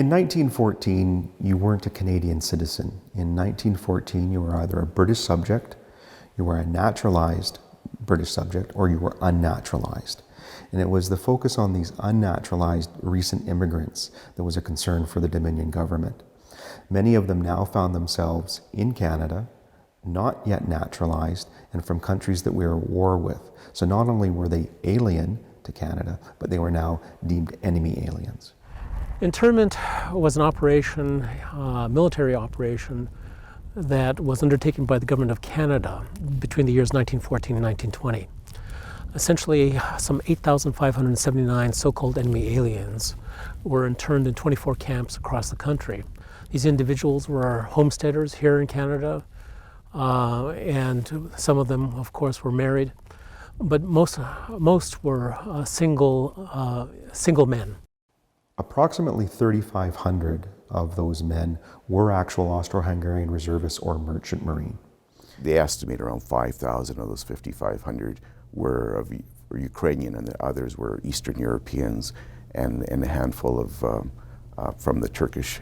In 1914, you weren't a Canadian citizen. In 1914, you were either a British subject, you were a naturalized British subject, or you were unnaturalized. And it was the focus on these unnaturalized recent immigrants that was a concern for the Dominion government. Many of them now found themselves in Canada, not yet naturalized, and from countries that we were at war with. So not only were they alien to Canada, but they were now deemed enemy aliens. Internement was an operation, military operation, that was undertaken by the government of Canada between the years 1914 and 1920. Essentially, some 8,579 so-called enemy aliens were interned in 24 camps across the country. These individuals were homesteaders here in Canada, and some of them, of course, were married, but most were single men. Approximately 3,500 of those men were actual Austro-Hungarian reservists or merchant marine. They estimate around 5,000 of those 5,500 were Ukrainian, and the others were Eastern Europeans, and a handful of from the Turkish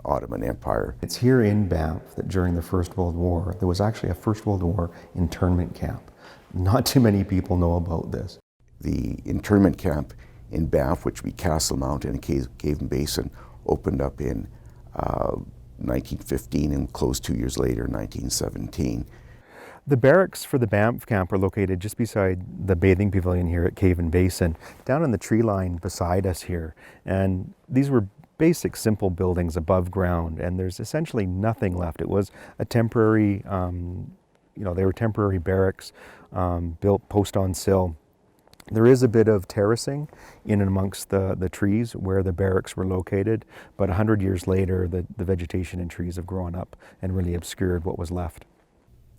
Ottoman Empire. It's here in Banff that during the First World War, there was actually a First World War internment camp. Not too many people know about this. The internment camp in Banff, which would be Castle Mountain and Cave and Basin, opened up in 1915 and closed 2 years later, 1917. The barracks for the Banff Camp are located just beside the bathing pavilion here at Cave and Basin, down in the tree line beside us here. And these were basic, simple buildings above ground, and there's essentially nothing left. It was a temporary, they were temporary barracks built post on sill. There is a bit of terracing in and amongst the trees where the barracks were located, but 100 years later, the vegetation and trees have grown up and really obscured what was left.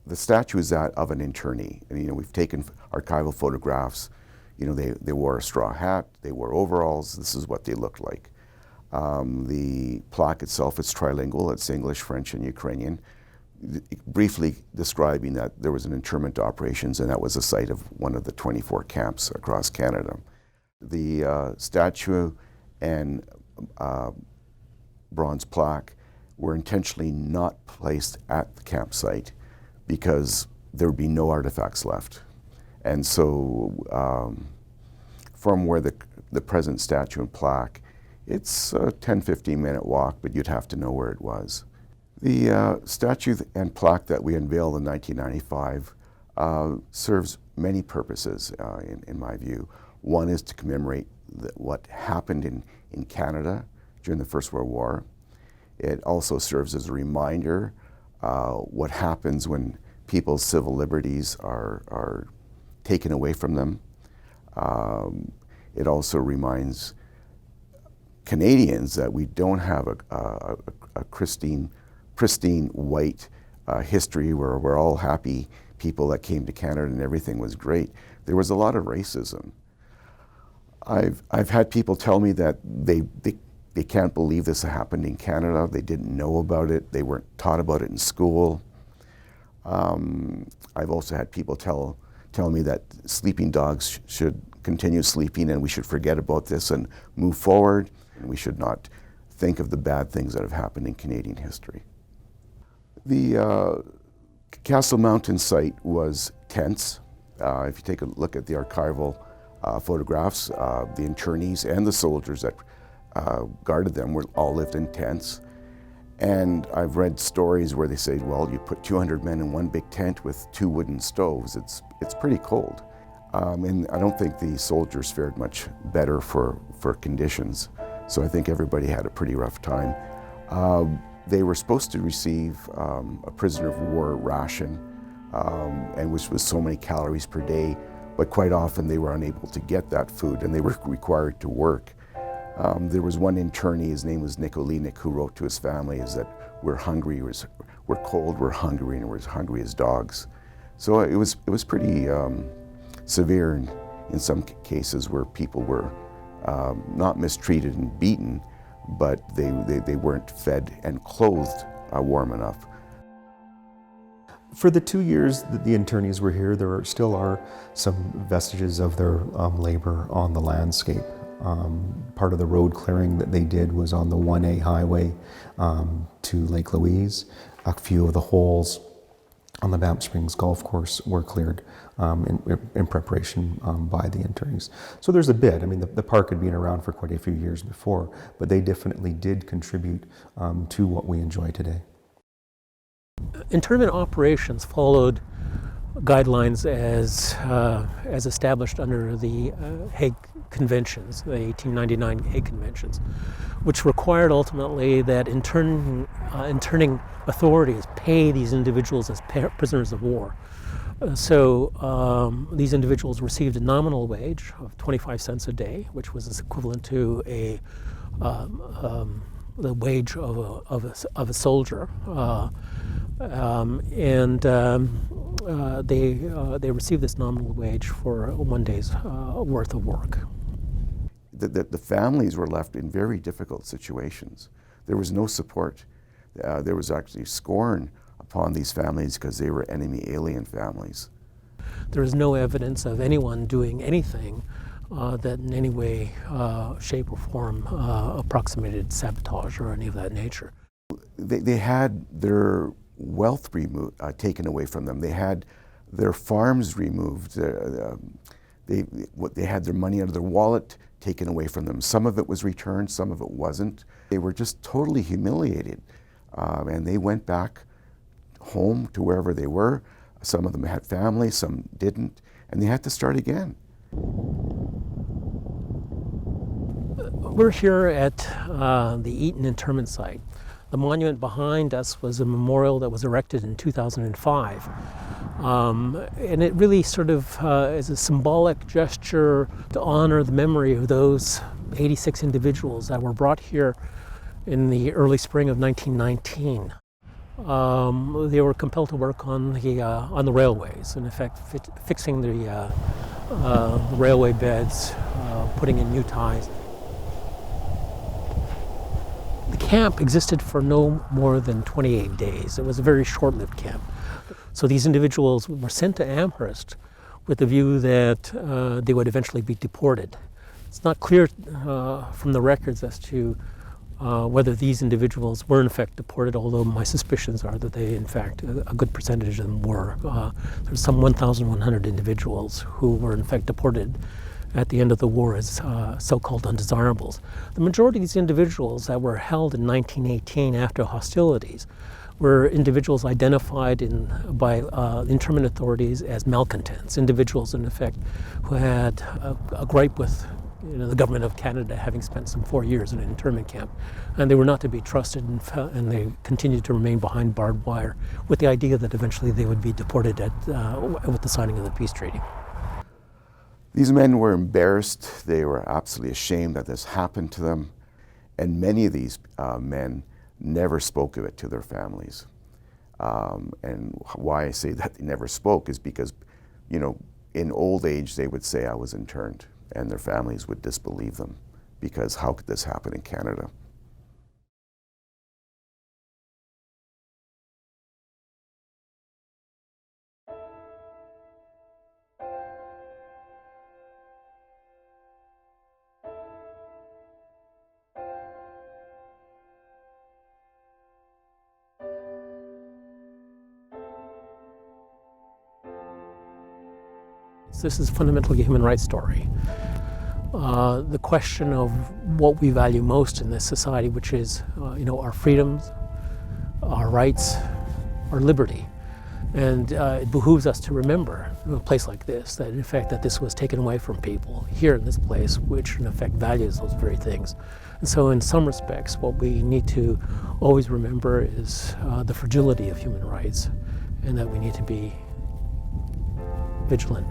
The statue is that of an internee. And, we've taken archival photographs. They wore a straw hat, they wore overalls. This is what they looked like. The plaque itself, it's trilingual. It's English, French, and Ukrainian, briefly describing that there was an internment operations, and that was the site of one of the 24 camps across Canada. The statue and bronze plaque were intentionally not placed at the campsite because there would be no artifacts left. And so from where the present statue and plaque, it's a 10-15 minute walk, but you'd have to know where it was. The statue and plaque that we unveiled in 1995 serves many purposes, in my view. One is to commemorate what happened in Canada during the First World War. It also serves as a reminder what happens when people's civil liberties are taken away from them. It also reminds Canadians that we don't have a pristine white history where we're all happy people that came to Canada and everything was great. There was a lot of racism. I've had people tell me that they can't believe this happened in Canada. They didn't know about it. They weren't taught about it in school. I've also had people tell me that sleeping dogs should continue sleeping and we should forget about this and move forward. And we should not think of the bad things that have happened in Canadian history. The Castle Mountain site was tents. If you take a look at the archival photographs, the internees and the soldiers that guarded them all lived in tents. And I've read stories where they say, well, you put 200 men in one big tent with 2 wooden stoves. It's pretty cold. And I don't think the soldiers fared much better for conditions. So I think everybody had a pretty rough time. They were supposed to receive a prisoner of war ration, and which was so many calories per day, but quite often they were unable to get that food and they were required to work. There was one internee, his name was Nikolinik, who wrote to his family is that we're hungry, we're cold, we're hungry, and we're as hungry as dogs. So it was pretty severe in some cases where people were not mistreated and beaten, but they weren't fed and clothed warm enough. For the 2 years that the internees were here, there still are some vestiges of their labor on the landscape. Part of the road clearing that they did was on the 1A highway to Lake Louise. A few of the holes on the Banff Springs golf course were cleared in preparation by the internees. So there's a bit. I mean, the park had been around for quite a few years before, but they definitely did contribute to what we enjoy today. Internment operations followed guidelines as established under the Hague Conventions, the 1899 Hague Conventions, which required ultimately that interning authorities pay these individuals as prisoners of war. So these individuals received a nominal wage of 25 cents a day, which was equivalent to the wage of a soldier, they received this nominal wage for one day's worth of work. The families were left in very difficult situations. There was no support. There was actually scorn upon these families because they were enemy alien families. There is no evidence of anyone doing anything that in any way, shape or form approximated sabotage or any of that nature. They had their wealth taken away from them. They had their farms removed. They had their money out of their wallet taken away from them. Some of it was returned, some of it wasn't. They were just totally humiliated. And they went back home to wherever they were. Some of them had family, some didn't, and they had to start again. We're here at the Eaton interment site. The monument behind us was a memorial that was erected in 2005. And it really sort of is a symbolic gesture to honor the memory of those 86 individuals that were brought here in the early spring of 1919. They were compelled to work on the railways, in effect fixing the railway beds, putting in new ties. The camp existed for no more than 28 days. It was a very short-lived camp. So these individuals were sent to Amherst with the view that they would eventually be deported. It's not clear from the records as to whether these individuals were in fact deported, although my suspicions are that they, in fact, a good percentage of them were. There's some 1,100 individuals who were in fact deported at the end of the war as so-called undesirables. The majority of these individuals that were held in 1918 after hostilities were individuals identified by internment authorities as malcontents, individuals in effect who had a gripe with the government of Canada, having spent some 4 years in an internment camp. And they were not to be trusted, and they continued to remain behind barbed wire with the idea that eventually they would be deported with the signing of the peace treaty. These men were embarrassed. They were absolutely ashamed that this happened to them. And many of these men never spoke of it to their families. And why I say that they never spoke is because, in old age they would say, "I was interned," and their families would disbelieve them because how could this happen in Canada? This is fundamentally a human rights story. The question of what we value most in this society, which is, our freedoms, our rights, our liberty. And it behooves us to remember in a place like this, that in fact that this was taken away from people here in this place, which in effect values those very things. And so in some respects, what we need to always remember is the fragility of human rights, and that we need to be vigilant.